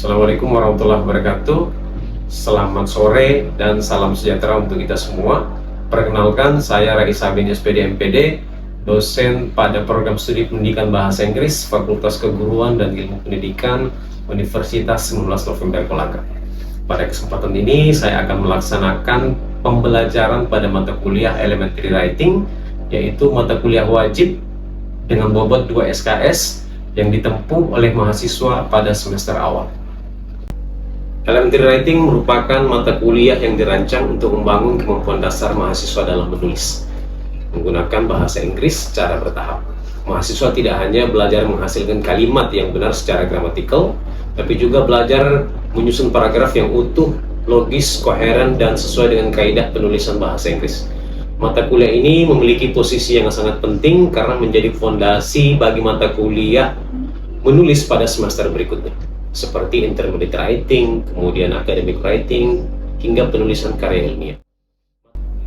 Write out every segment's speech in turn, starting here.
Assalamualaikum warahmatullahi wabarakatuh. Selamat sore dan salam sejahtera untuk kita semua. Perkenalkan, saya Raisa bin SPD MPD, dosen pada program studi pendidikan bahasa Inggris Fakultas Keguruan dan Ilmu Pendidikan Universitas 19 November Kolaka. Pada kesempatan ini saya akan melaksanakan pembelajaran pada mata kuliah Elementary Writing, yaitu mata kuliah wajib dengan bobot 2 SKS yang ditempuh oleh mahasiswa pada semester awal. Elementary Writing merupakan mata kuliah yang dirancang untuk membangun kemampuan dasar mahasiswa dalam menulis menggunakan bahasa Inggris secara bertahap. Mahasiswa tidak hanya belajar menghasilkan kalimat yang benar secara gramatikal, tapi juga belajar menyusun paragraf yang utuh, logis, koheren, dan sesuai dengan kaidah penulisan bahasa Inggris. Mata kuliah ini memiliki posisi yang sangat penting karena menjadi fondasi bagi mata kuliah menulis pada semester berikutnya, seperti intermediate writing, kemudian academic writing, hingga penulisan karya ilmiah.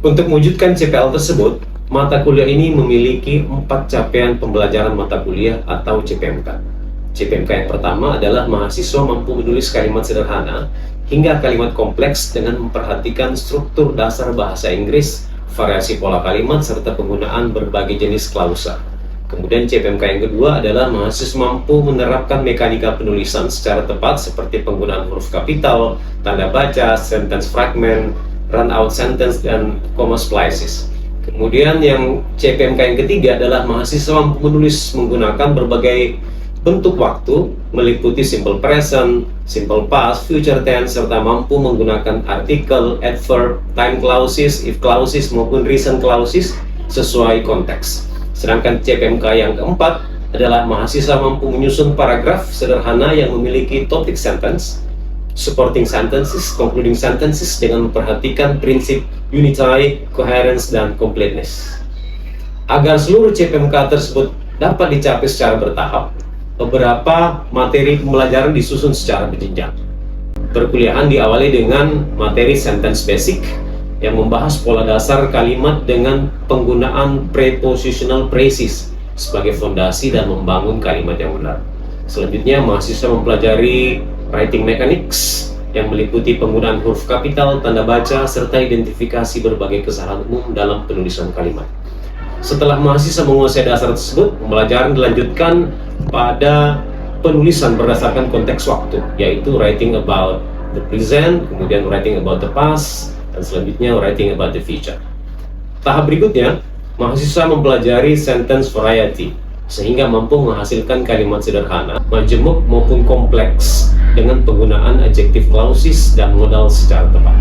Untuk mewujudkan CPL tersebut, mata kuliah ini memiliki 4 capaian pembelajaran mata kuliah atau CPMK. CPMK yang pertama adalah mahasiswa mampu menulis kalimat sederhana hingga kalimat kompleks dengan memperhatikan struktur dasar bahasa Inggris, variasi pola kalimat, serta penggunaan berbagai jenis klausa. Kemudian CPMK yang kedua adalah mahasiswa mampu menerapkan mekanika penulisan secara tepat seperti penggunaan huruf kapital, tanda baca, sentence fragment, run out sentence, dan comma splices. Kemudian yang CPMK yang ketiga adalah mahasiswa mampu menulis menggunakan berbagai bentuk waktu, meliputi simple present, simple past, future tense, serta mampu menggunakan artikel, adverb, time clauses, if clauses, maupun reason clauses sesuai konteks. Sedangkan CPMK yang keempat adalah mahasiswa mampu menyusun paragraf sederhana yang memiliki topic sentence, supporting sentences, concluding sentences dengan memperhatikan prinsip unity, coherence, dan completeness. Agar seluruh CPMK tersebut dapat dicapai secara bertahap, beberapa materi pembelajaran disusun secara berjenjang. Perkuliahan diawali dengan materi sentence basic yang membahas pola dasar kalimat dengan penggunaan prepositional phrases sebagai fondasi dan membangun kalimat yang benar. Selanjutnya, mahasiswa mempelajari writing mechanics yang meliputi penggunaan huruf kapital, tanda baca, serta identifikasi berbagai kesalahan umum dalam penulisan kalimat. Setelah mahasiswa menguasai dasar tersebut, pembelajaran dilanjutkan pada penulisan berdasarkan konteks waktu, yaitu writing about the present, kemudian writing about the past, dan selanjutnya writing about the future. Tahap berikutnya, mahasiswa mempelajari sentence variety, sehingga mampu menghasilkan kalimat sederhana, majemuk maupun kompleks dengan penggunaan adjective clauses dan modal secara tepat.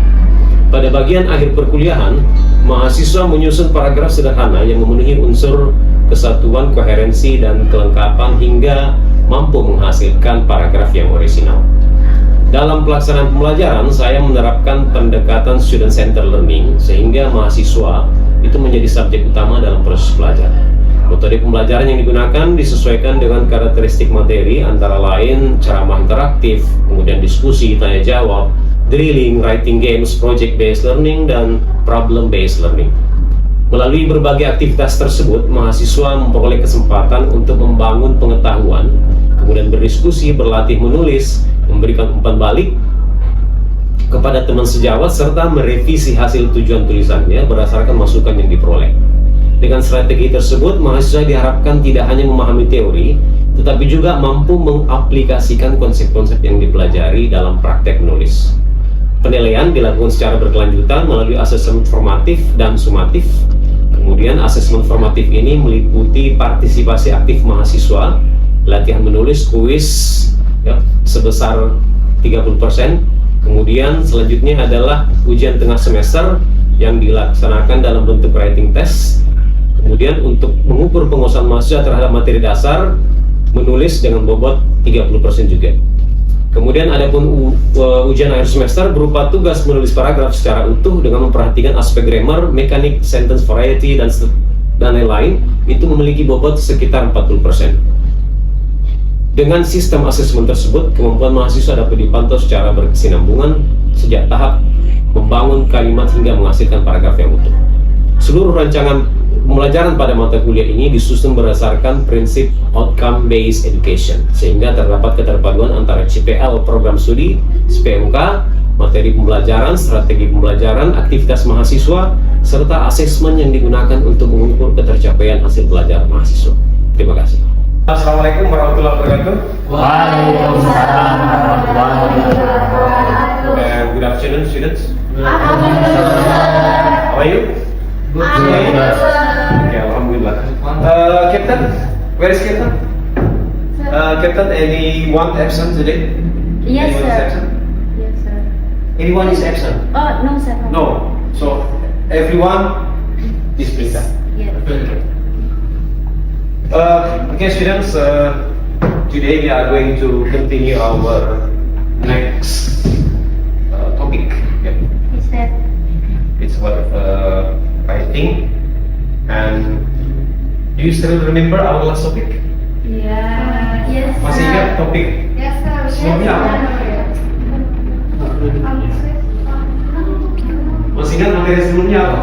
Pada bagian akhir perkuliahan, mahasiswa menyusun paragraf sederhana yang memenuhi unsur kesatuan, koherensi, dan kelengkapan hingga mampu menghasilkan paragraf yang orisinal. Dalam pelaksanaan pembelajaran, saya menerapkan pendekatan student-centered learning sehingga mahasiswa itu menjadi subjek utama dalam proses belajar. Metode pembelajaran yang digunakan disesuaikan dengan karakteristik materi, antara lain ceramah interaktif, kemudian diskusi, tanya jawab, drilling, writing games, project-based learning, dan problem-based learning. Melalui berbagai aktivitas tersebut, mahasiswa memperoleh kesempatan untuk membangun pengetahuan, kemudian berdiskusi, berlatih menulis, memberikan umpan balik kepada teman sejawat, serta merevisi hasil tujuan tulisannya berdasarkan masukan yang diperoleh. Dengan strategi tersebut, mahasiswa diharapkan tidak hanya memahami teori, tetapi juga mampu mengaplikasikan konsep-konsep yang dipelajari dalam praktek menulis. Penilaian dilakukan secara berkelanjutan melalui asesmen formatif dan sumatif. Kemudian asesmen formatif ini meliputi partisipasi aktif mahasiswa, latihan menulis, kuis sebesar 30%. Kemudian selanjutnya adalah ujian tengah semester yang dilaksanakan dalam bentuk writing test. Kemudian untuk mengukur penguasaan mahasiswa terhadap materi dasar, menulis dengan bobot 30% juga. Kemudian ada pun ujian akhir semester berupa tugas menulis paragraf secara utuh dengan memperhatikan aspek grammar, mekanik, sentence variety, dan lain-lain. Itu memiliki bobot sekitar 40%. Dengan sistem asesmen tersebut, kemampuan mahasiswa dapat dipantau secara berkesinambungan sejak tahap membangun kalimat hingga menghasilkan paragraf yang utuh. Seluruh rancangan pembelajaran pada mata kuliah ini disusun berdasarkan prinsip outcome based education, sehingga terdapat keterpaduan antara CPL program studi, SPMK, materi pembelajaran, strategi pembelajaran, aktivitas mahasiswa, serta asesmen yang digunakan untuk mengukur ketercapaian hasil belajar mahasiswa. Terima kasih. Assalamualaikum warahmatullahi wabarakatuh. Waalaikumsalam warahmatullahi wabarakatuh. Good afternoon, students. Alhamdulillah. How are you? Good. Okay, alhamdulillah. Captain, where is Captain? Captain, anyone absent today? Yes, Anyone is sir. absent? Yes, sir. Anyone is absent? Oh, no, sir. No. So everyone is present. Yes. Okay, students. Today we are going to continue our next topic. Yep. Yes, sir. It's about writing. And do you still remember our last topic? Yeah. Yes, sir. Masih ingat topik Yes, sir. sebelumnya apa? Masih ingat materi sebelumnya apa?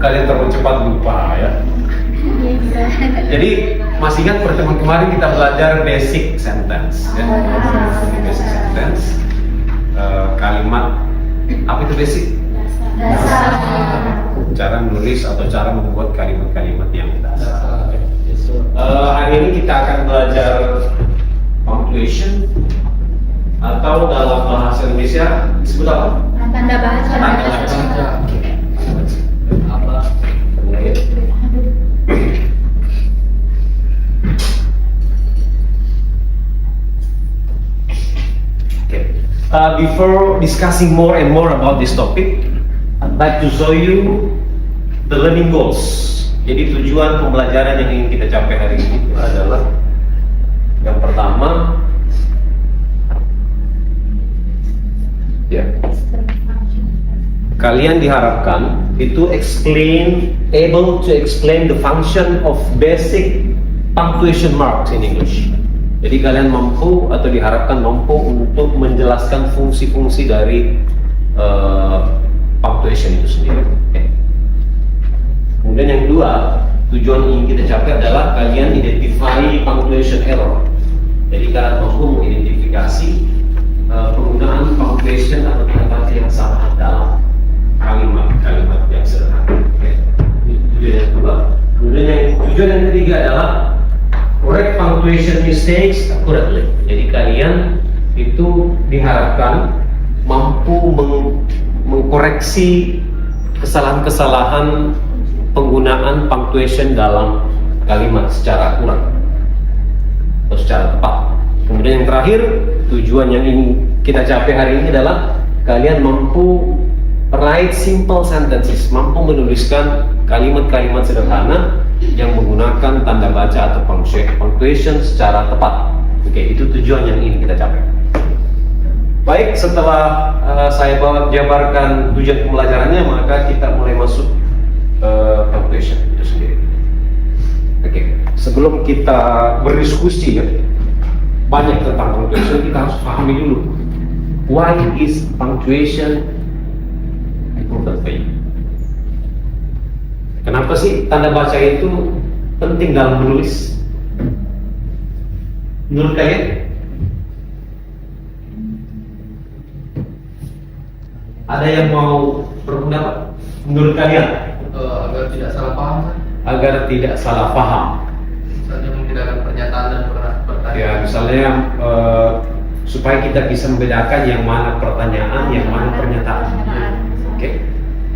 Kalian terlalu cepat lupa ya. Yes, sir. Jadi masih ingat pertemuan kemarin kita belajar basic sentence ya. Basic sentence. Kalimat apa itu basic? Dasar. Cara menulis atau cara membuat kalimat-kalimat yang dasar. Hari ini kita akan belajar punctuation atau dalam bahasa Indonesia disebut apa? Tanda bahasa. Tanda bahasa. Apa? Before discussing more and more about this topic, I'd like to show you the learning goals. Jadi tujuan pembelajaran yang ingin kita capai hari ini itu adalah yang pertama, ya, kalian diharapkan itu able to explain the function of basic punctuation marks in English. Jadi kalian mampu atau diharapkan mampu untuk menjelaskan fungsi-fungsi dari punctuation itu sendiri. Okay. Kemudian yang kedua, tujuan yang ingin kita capai adalah kalian identify punctuation error. Jadi kalian mampu mengidentifikasi penggunaan punctuation atau tanda baca yang salah dalam kalimat yang sederhana. Okay. Tujuan yang kedua. Tujuan yang ketiga adalah correct punctuation mistakes accurately. Jadi kalian itu diharapkan mampu mengkoreksi kesalahan-kesalahan penggunaan punctuation dalam kalimat secara akurat atau secara tepat. Kemudian yang terakhir, tujuan yang ingin kita capai hari ini adalah kalian mampu write simple sentences, mampu menuliskan kalimat-kalimat sederhana yang menggunakan tanda baca atau punctuation secara tepat. Oke, itu tujuan yang ingin kita capai. Baik, setelah saya jabarkan tujuan pembelajarannya, maka kita mulai masuk punctuation itu sendiri. Oke, sebelum kita berdiskusi ya banyak tentang punctuation, kita harus pahami dulu why is punctuation important for you. Kenapa sih tanda baca itu penting dalam menulis? Menurut kalian? Ada yang mau berpendapat? Menurut kalian? Agar tidak salah paham kan? Agar tidak salah paham. Misalnya membedakan pernyataan dan pertanyaan. Ya, misalnya supaya kita bisa membedakan yang mana pertanyaan, yang mana pernyataan. Oke,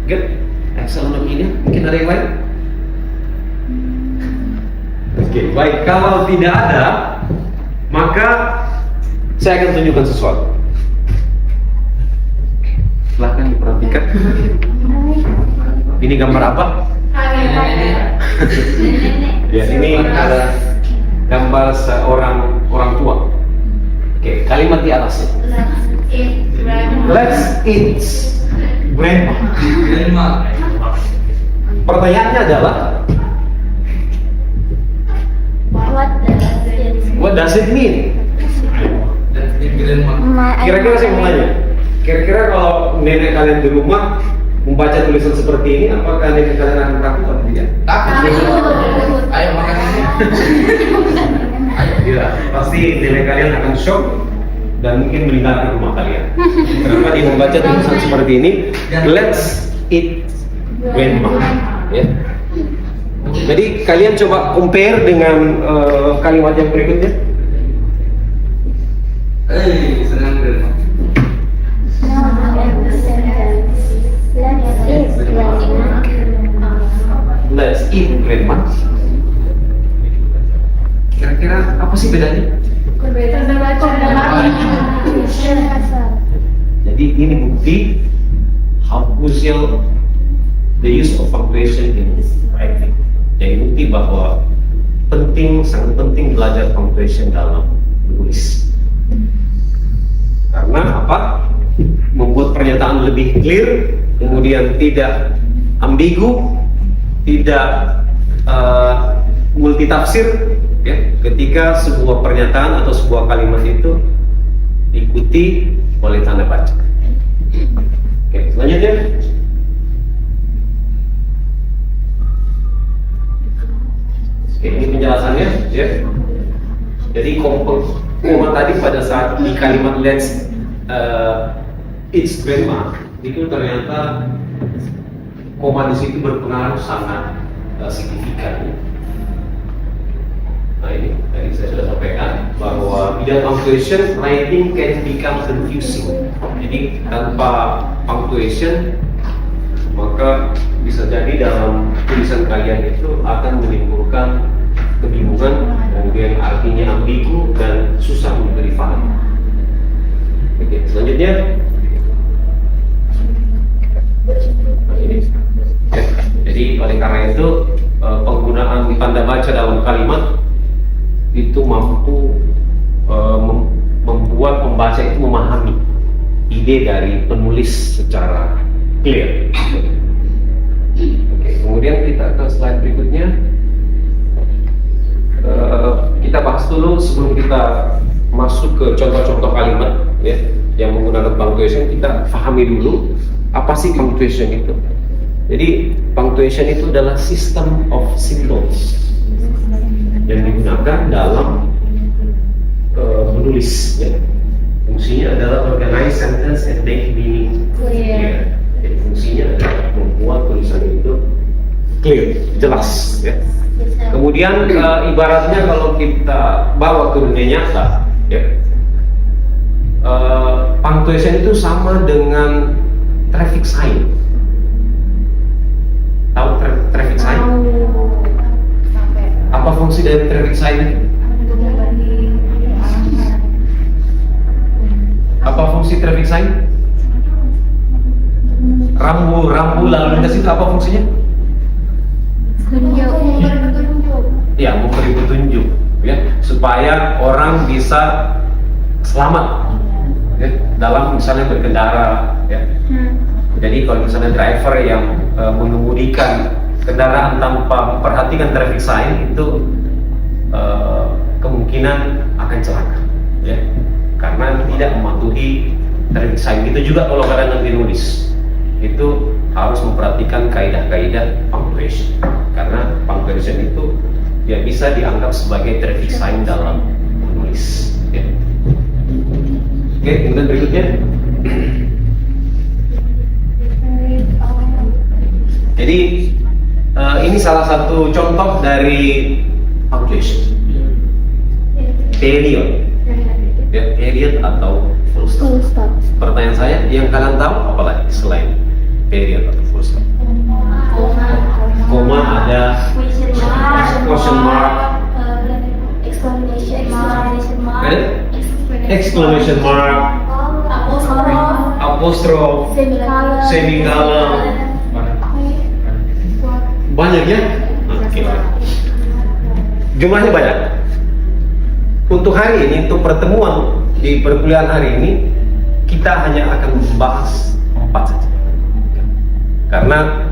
good. Excellent opinion. Mungkin ada yang lain? Oke, baik. Kalau tidak ada, maka saya akan tunjukkan sesuatu. Silahkan diperhatikan. Ini gambar apa? Ya, ini ada gambar seorang orang tua. Oke, kalimat di atasnya. Let's eat grandma. Pertanyaannya adalah, what does it mean? Dan grandma. Kira-kira saya mau nanya, kira-kira kalau nenek kalian di rumah membaca tulisan seperti ini, apakah kalian akan takut atau tidak? Takut. Ayo makan ini. Tidak, pasti nenek kalian akan shock dan mungkin meninggalkan rumah kalian. Kenapa dia membaca tulisan seperti ini? Let's eat grandma. Ya. Jadi kalian coba compare dengan kalimat yang berikutnya. Senang grandma. Let's eat grandma. Kira-kira apa sih bedanya? Jadi ini bukti how crucial the use of punctuation in writing. Jadi bukti bahwa sangat penting belajar punctuation dalam menulis. Karena apa? Membuat pernyataan lebih clear, kemudian tidak ambigu, tidak multitafsir. Ya, ketika sebuah pernyataan atau sebuah kalimat itu diikuti oleh tanda baca. Oke, selanjutnya. Oke, ini penjelasannya, ya. Jadi koma tadi pada saat di kalimat let's eat grandma itu ternyata koma di situ berpengaruh sangat signifikan. Nah ini tadi saya sudah sampaikan bahwa without punctuation writing can become confusing. Jadi tanpa punctuation maka bisa jadi dalam tulisan kalian itu akan menimbulkan kebingungan, kemudian artinya ambigu dan susah untuk difahami. Oke, selanjutnya. Nah, ini. Ya, jadi oleh karena itu penggunaan tanda baca dalam kalimat itu mampu membuat pembaca itu memahami ide dari penulis secara clear. Oke, kemudian kita ke slide berikutnya. Kita bahas dulu sebelum kita masuk ke contoh-contoh kalimat ya yang menggunakan punctuation. Kita pahami dulu apa sih punctuation itu. Jadi punctuation itu adalah system of symbols yang digunakan dalam menulis. Ya. Fungsinya adalah organize sentence and make meaning clear. Jadi fungsinya adalah membuat tulisan itu clear, jelas. Ya. Kemudian ibaratnya kalau kita bawa ke dunia nyata, ya, punctuation itu sama dengan traffic sign. Tahu traffic sign? Apa fungsi dari traffic sign itu? Apa fungsi traffic sign? Rambu lalu lintas itu apa fungsinya? Ya, memberi petunjuk, ya, supaya orang bisa selamat, ya, dalam misalnya berkendara, ya. Jadi kalau misalnya driver yang mengemudikan kendaraan tanpa memperhatikan traffic sign itu kemungkinan akan celaka, ya, karena tidak mematuhi traffic sign. Itu juga kalau kalian nanti nulis, itu harus memperhatikan kaidah-kaidah punctuation, karena punctuation itu ya bisa dianggap sebagai traffic sign dalam menulis. Ya. Oke, kemudian berikutnya. Jadi ini salah satu contoh dari punctuation. Period. Ya, period atau full stop. Pertanyaan saya, yang kalian tahu apa lagi selain period atau full stop? Koma ada, question mark, exclamation mark, apostrophe, semicolon. Banyak ya? Oke. Jumlahnya banyak. Untuk hari ini, untuk pertemuan di perkuliahan hari ini, kita hanya akan membahas 4 saja. Karena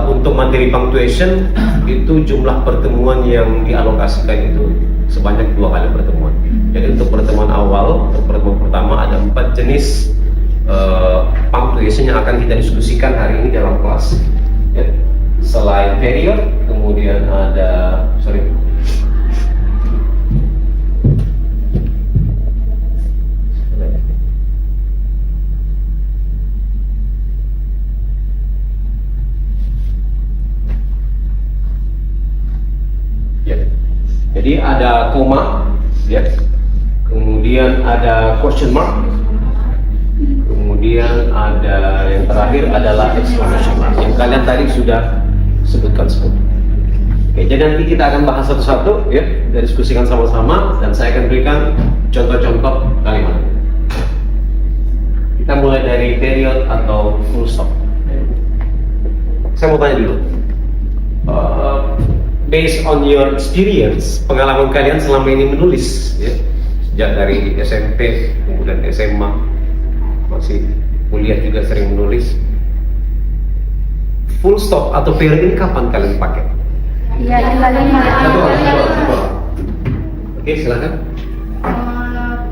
untuk materi punctuation itu jumlah pertemuan yang dialokasikan itu sebanyak 2 kali pertemuan. Jadi untuk pertemuan awal, untuk pertemuan pertama ada 4 jenis punctuation yang akan kita diskusikan hari ini dalam kelas. Ya. Selain period, kemudian ada ya. Jadi ada koma, ya. Kemudian ada question mark, kemudian ada yang terakhir adalah exclamation mark yang kalian tadi sudah sebutkan semua. Oke, jadi nanti kita akan bahas satu-satu, ya, kita diskusikan sama-sama dan saya akan berikan contoh-contoh kalimat. Kita mulai dari period atau full stop. Saya mau tanya dulu, based on your experience, pengalaman kalian selama ini menulis, ya, sejak dari SMP, kemudian SMA, masih kuliah juga sering menulis. Full stop atau period ini kapan kalian pakai? Iya, kalimat. Oke, silakan.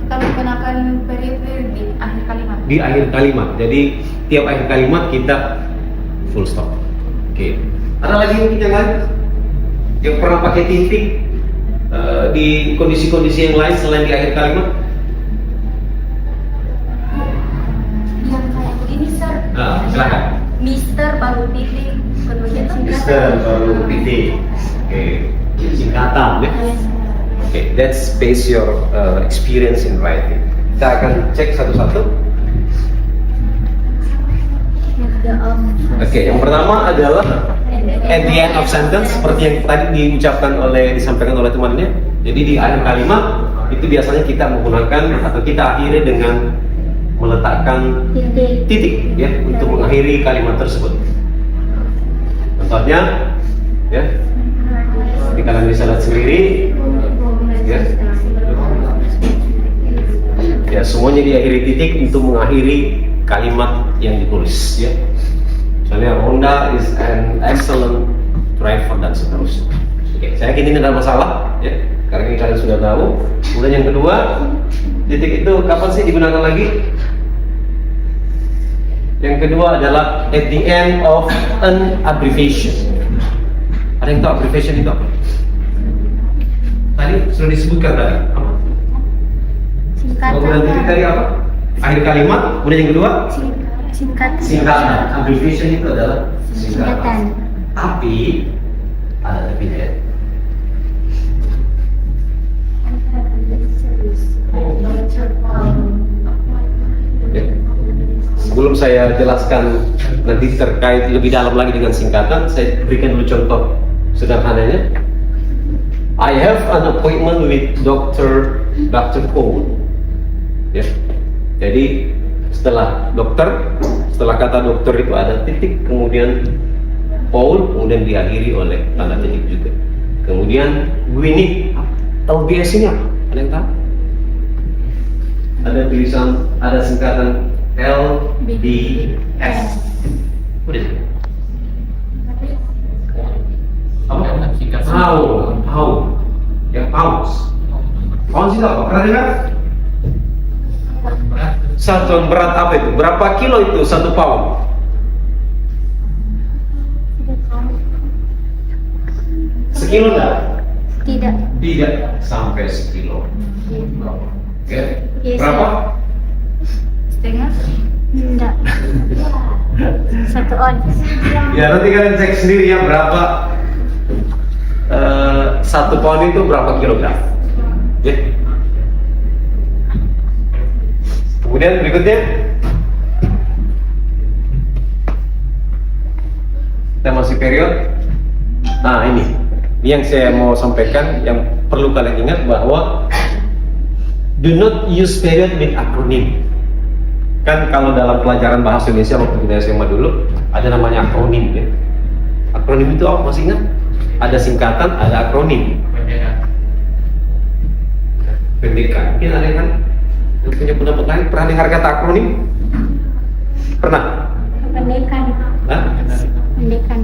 Kita menggunakan period di akhir kalimat. Di akhir kalimat. Jadi tiap akhir kalimat kita full stop. Oke. Ada lagi mungkin yang lain yang pernah pakai titik di kondisi-kondisi yang lain selain di akhir kalimat? Yang kayak begini, Sir. Silakan. Mister baru titik, kemudian Mister baru titik. Oke. Singkatan, ya. Oke, that's based your experience in writing. Kita akan cek satu-satu. Oke, yang pertama adalah at the end of sentence, seperti yang tadi disampaikan oleh temannya. Jadi di akhir kalimat itu biasanya kita menggunakan atau kita akhiri dengan meletakkan titik, ya, untuk mengakhiri kalimat tersebut. Contohnya, ya, jadi kalian bisa lihat sendiri, ya, ya, semuanya diakhiri titik untuk mengakhiri kalimat yang ditulis, ya. Misalnya Honda is an excellent driver dan seterusnya. Oke, saya yakin ini tidak masalah, ya, karena ini kalian sudah tahu. Kemudian yang kedua, titik itu kapan sih digunakan lagi? Yang kedua adalah at the end of an abbreviation. Ada yang tahu abbreviation itu apa? Tadi sudah disebutkan tadi. Apa? Kemudian titik tadi apa? Akhir kalimat. Kemudian yang kedua? Singkatan. Abbreviation itu adalah singkatan. Tapi ada tapinya, ya. Ya. Sebelum saya jelaskan nanti terkait lebih dalam lagi dengan singkatan, saya berikan dulu contoh sederhananya. I have an appointment with Dr. Paul. Ya. Jadi setelah kata dokter itu ada titik, kemudian Paul, kemudian diakhiri oleh tanda titik juga. Kemudian Winnie, LBS ini apa? Ada yang tahu? Ada tulisan, ada singkatan LBS. What is it? Apa? Pound. Ya, pounds. Pounds itu apa? Pernah dengar? Satuan berat apa itu? Berapa kilo itu satu pound? Sekilo enggak? Tidak sampai sekilo. Oke. Berapa? Setengah? Enggak. 1 ons. Ya, nanti kalian cek sendiri ya berapa 1 pound itu berapa kilogram. Ya. Kemudian berikutnya kita masih period. Nah, ini yang saya mau sampaikan, yang perlu kalian ingat bahwa do not use period with acronym. Kan kalau dalam pelajaran bahasa Indonesia waktu kita SMA dulu ada namanya akronim, ya. Akronim itu apa, masih ingat? Ada singkatan, ada akronim. Pendekan. Mungkin ada kan yang punya pendapat lain, pernah dengar kata akronim? Pernah? Pendekan. Hah? Pendekan.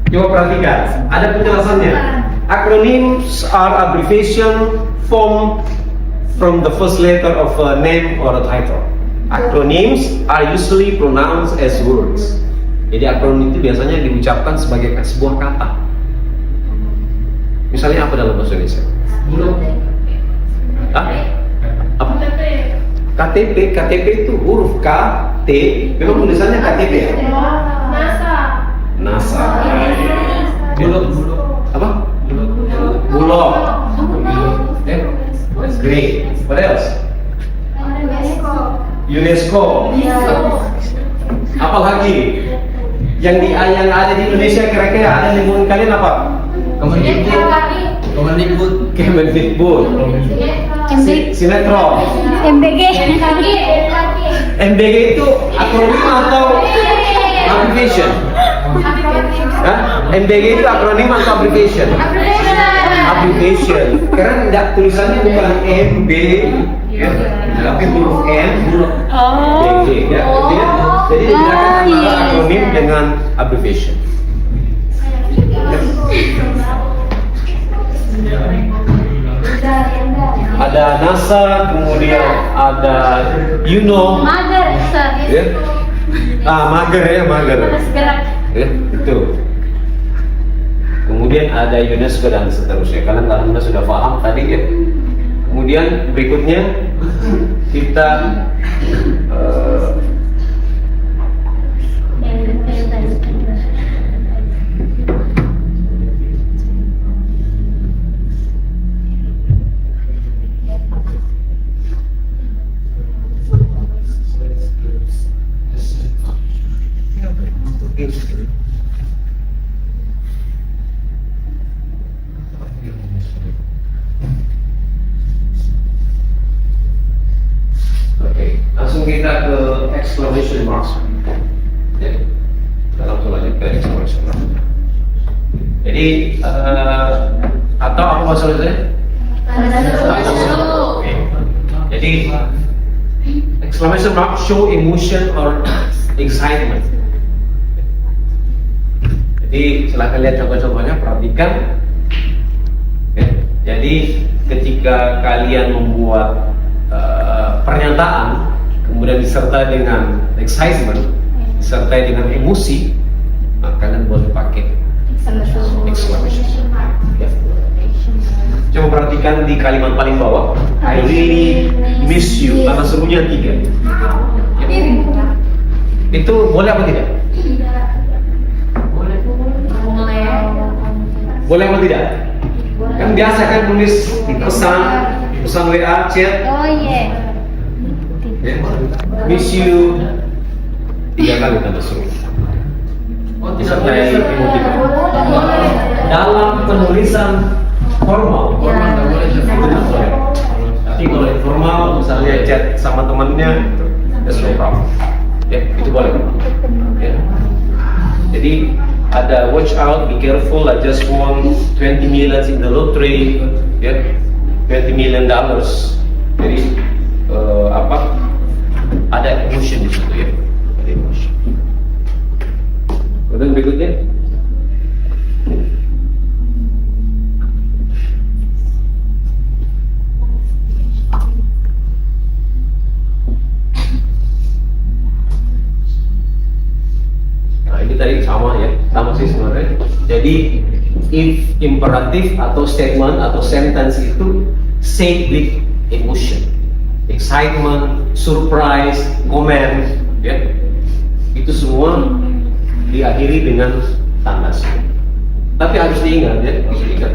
Coba perhatikan, ada penjelasannya. Acronyms are abbreviation formed from the first letter of a name or a title. Acronyms are usually pronounced as words. Jadi akronim itu biasanya diucapkan sebagai sebuah kata. Misalnya apa dalam bahasa Indonesia? Hah? Apa? KTP itu huruf K, T. Memang tulisannya KTP ya? NASA. Bulog. Apa? Bulog. Great. What else? UNESCO. Apa lagi? Yang ada di Indonesia kira-kira ada di lingkungan kalian apa? Kemendikbud. Sinetron. MBG. MBG itu akronim atau abbreviation? Hah? MBG itu akronim atau abbreviation? Abbreviation. Karena tidak tulisannya bukan MB, ya, tapi huruf N, huruf BG. Ya. Jadi bedakan antara akronim dengan abbreviation. Ada NASA, kemudian ada Mager, Sir. ya. Mager. Ya, itu. Kemudian ada UNESCO dan seterusnya. Kalian sudah paham tadi ya. Kemudian berikutnya kita langsung kita ke exclamation marks. Ya, kita langsung lanjut ke exclamation marks. Jadi atau apa maksudnya? Oke. Jadi exclamation mark show emotion or excitement. Jadi silahkan lihat contoh-contohnya, perhatikan. Ya, jadi ketika kalian membuat pernyataan, kemudian disertai dengan excitement, disertai dengan emosi, maka kalian boleh pakai exclamation. Ya. Coba perhatikan di kalimat paling bawah, I really miss you, karena serunya 3. Ya. Itu boleh apa tidak? Boleh apa tidak? Kan biasa kan tulis pesan WA, chat. Oh iya. Ya. Miss you 3 kali tambah seru. Disertai emoticon. Dalam penulisan formal, itu tidak boleh. Tapi kalau informal, misalnya chat sama temannya, that's no problem. Ya, itu boleh. Ya. Jadi ada watch out, be careful, I just won 20 million in the lottery, ya, $20 million. Jadi ada emotion di situ ya, ada emotion. Kemudian berikutnya, nah ini tadi sama ya, sama sih sebenarnya. Jadi if imperatif atau statement atau sentence itu say with emotion, excitement, surprise, comment, ya, itu semua diakhiri dengan tanda seru. Tapi harus diingat ya, harus diingat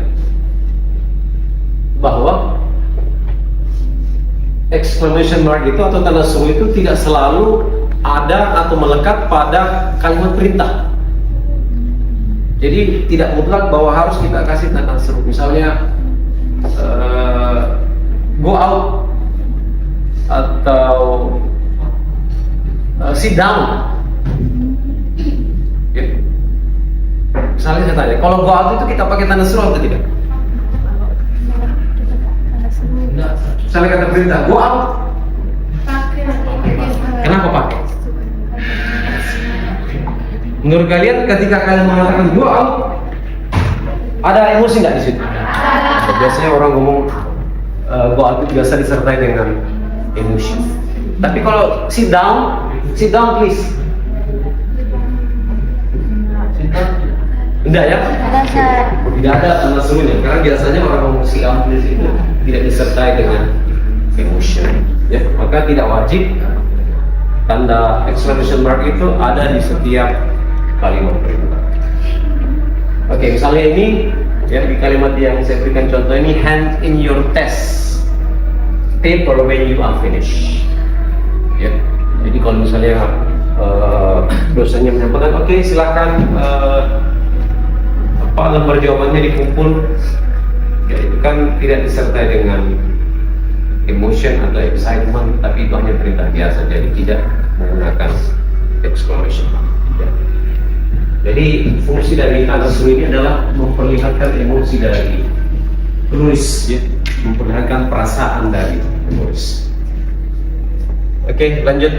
bahwa exclamation mark itu atau tanda seru itu tidak selalu ada atau melekat pada kalimat perintah. Jadi tidak mutlak bahwa harus kita kasih tanda seru. Misalnya go out atau sit down. Ya. Misalnya saya tanya, kalau go out itu kita pakai tanda seru atau tidak? Misalnya kata perintah go out, kenapa pakai? Menurut kalian ketika kalian mengatakan go out, ada emosi nggak di situ? Biasanya orang ngomong go out itu biasa disertai dengan emosi. Tapi kalau sit down please. Sit down. Enggak ya? Ada, Sir. Tidak ada tanda serunya, karena biasanya orang sit down please itu tidak disertai dengan emotion, ya. Maka tidak wajib tanda exclamation mark itu ada di setiap kalimat perintah. Oke, misalnya ini ya, di kalimat yang saya berikan contoh ini, hand in your test paper when you are finished. Ya, jadi kalau misalnya dosennya menyampaikan, oke, silakan lembar jawabannya dikumpul, ya, itu kan tidak disertai dengan emotion atau excitement, tapi itu hanya perintah biasa, jadi tidak menggunakan exclamation mark. Ya. Jadi fungsi dari tanda seru ini adalah memperlihatkan emosi dari penulis, ya, memperlihatkan perasaan dari penulis. Oke, lanjut.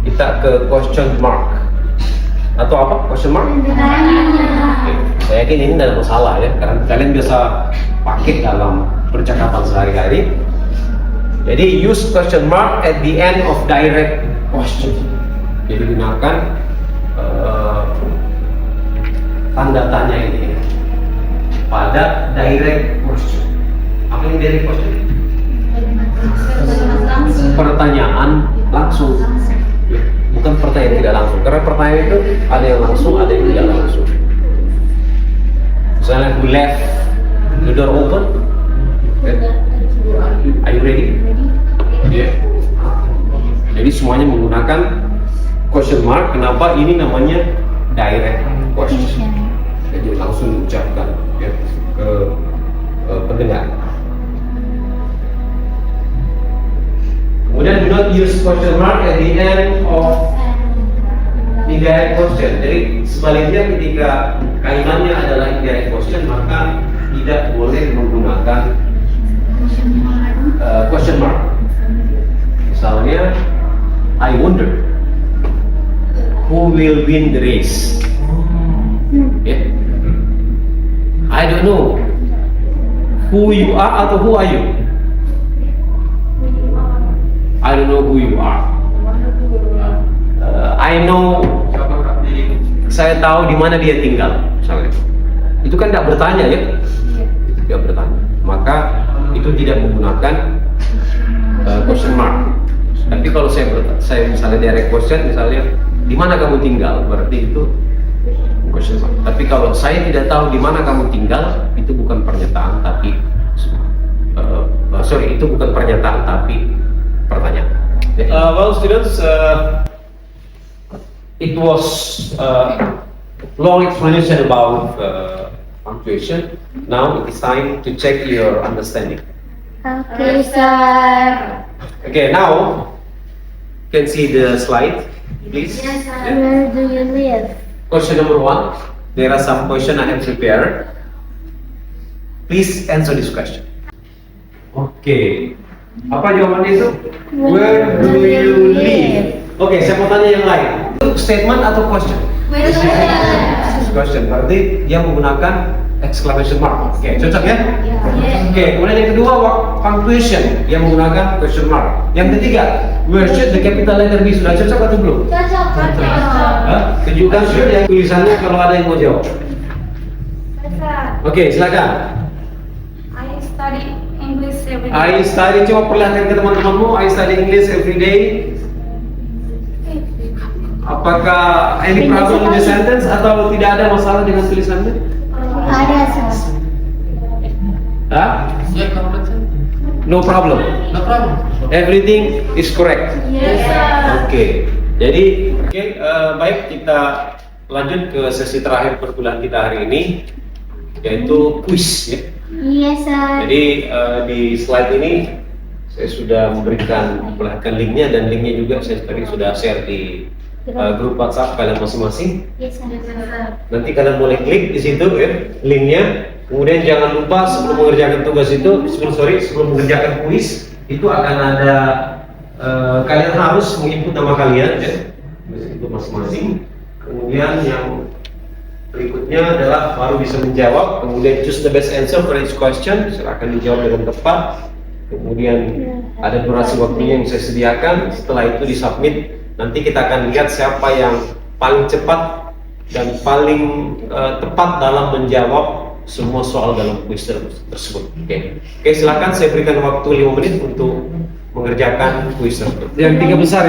Kita ke question mark atau apa? Question mark? Oke. Saya yakin ini tidak ada masalah ya, karena kalian biasa pakai dalam percakapan sehari-hari. Jadi use question mark at the end of direct question. Jadi gunakan tanda tanya ini pada direct question. Apa yang direct question? Pertanyaan langsung. Bukan pertanyaan tidak langsung. Karena pertanyaan itu ada yang langsung, ada yang tidak langsung. Misalnya, who left the door open? Are you ready? Yeah. Jadi semuanya menggunakan question mark. Kenapa? Ini namanya direct question. Jadi langsung diucapkan ya, ke pendengar. Kemudian do not use question mark at the end of indirect question. Jadi sebaliknya, ketika kalimatnya adalah indirect question, maka tidak boleh menggunakan question mark. Misalnya, I wonder who will win the race. Yeah. I don't know who you are atau who are you. I don't know who you are. I know, saya tahu di mana dia tinggal. Misalnya, itu kan tidak bertanya ya, tidak bertanya. Maka itu tidak menggunakan question mark. Tapi kalau saya misalnya direct question, misalnya di mana kamu tinggal, berarti itu question mark. Tapi kalau saya tidak tahu di mana kamu tinggal, itu bukan pernyataan, tapi itu bukan pernyataan, tapi pertanyaan. Well, students, it was long explanation about punctuation. Now it is time to check your understanding. Okay, Sir. Okay, now you can see the slide, please. Yes, Sir. Yeah. Where do you live? Question number 1. There are some questions I have prepared. Please answer this question. Okay. Apa jawabannya itu? Where do you live? Oke, saya mau tanya yang lain. Itu statement atau question? Question. Berarti dia menggunakan exclamation mark. Oke, cocok ya? Oke, kemudian yang kedua, punctuation. Dia menggunakan question mark. Yang ketiga, where should the capital letter be? Sudah cocok atau belum? Cocok. Tunjukkan should yang tulisannya kalau ada yang mau jawab. Oke, silakan. I study English every day. I study, coba perlihatkan ke teman-temanmu. I study English every day. Apakah any problem in the sentence atau tidak ada masalah dengan tulisannya? Ada, Sir. Hah? Yeah, correct. No problem. No problem. Everything is correct. Yes, Sir. Oke. Jadi, baik, kita lanjut ke sesi terakhir perkuliahan kita hari ini, yaitu quiz ya. Yes, Sir. Jadi di slide ini saya sudah memberikan linknya, dan linknya juga saya tadi sudah share di grup WhatsApp kalian masing-masing. Yes, Sir. Nanti kalian boleh klik di situ ya, linknya. Kemudian jangan lupa sebelum mengerjakan tugas itu, sebelum mengerjakan kuis itu akan ada kalian harus menginput nama kalian ya, itu masing-masing. Kemudian yang berikutnya adalah baru bisa menjawab. Kemudian choose the best answer for each question. Silakan dijawab dengan tepat. kemudian ada durasi waktunya yang saya sediakan. Setelah itu disubmit, nanti kita akan lihat siapa yang paling cepat dan paling tepat dalam menjawab semua soal dalam kuis tersebut. Oke, silakan saya berikan waktu 5 menit untuk mengerjakan kuis tersebut. Yang tiga besar.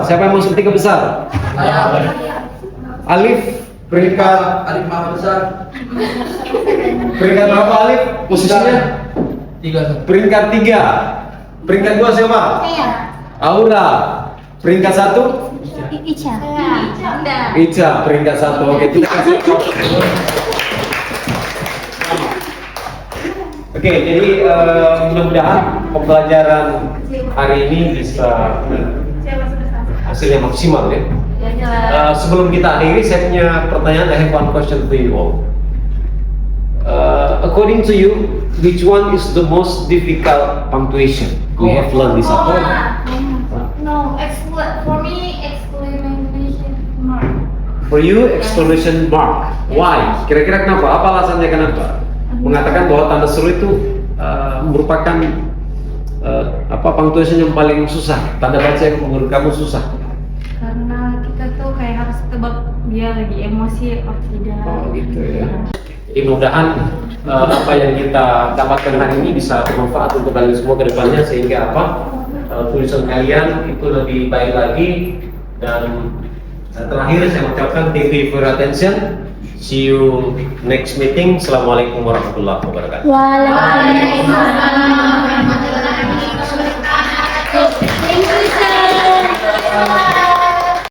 Siapa yang masuk tiga besar? Alif, peringkat Alif Maha Besar. peringkat berapa Alif? Posisinya? 3. Peringkat 3. Peringkat 2 siapa? Saya. Aura. Peringkat 1? Ica. Ica. Peringkat 1. Oke, kita kasih. Oke, jadi mudah-mudahan pembelajaran hari ini bisa hasilnya maksimal ya. Sebelum kita akhiri, saya punya pertanyaan. I have one question to you all. According to you, which one is the most difficult punctuation we have learned this hour? No, for me, exclamation mark. For you, exclamation mark. Why? Kira-kira kenapa? Apa alasannya kenapa? Mengatakan bahwa tanda seru itu merupakan punctuation yang paling susah. Tanda baca yang menurut kamu susah. Karena kita tuh kayak harus tebak dia lagi emosi atau tidak. Oh gitu ya. Jadi mudah-mudahan apa yang kita dapatkan hari ini bisa bermanfaat untuk kalian semua ke depannya, sehingga tulisan kalian itu lebih baik lagi. Dan terakhir saya ucapkan thank you for your attention. See you next meeting. Assalamualaikum warahmatullahi wabarakatuh. Waalaikumsalam.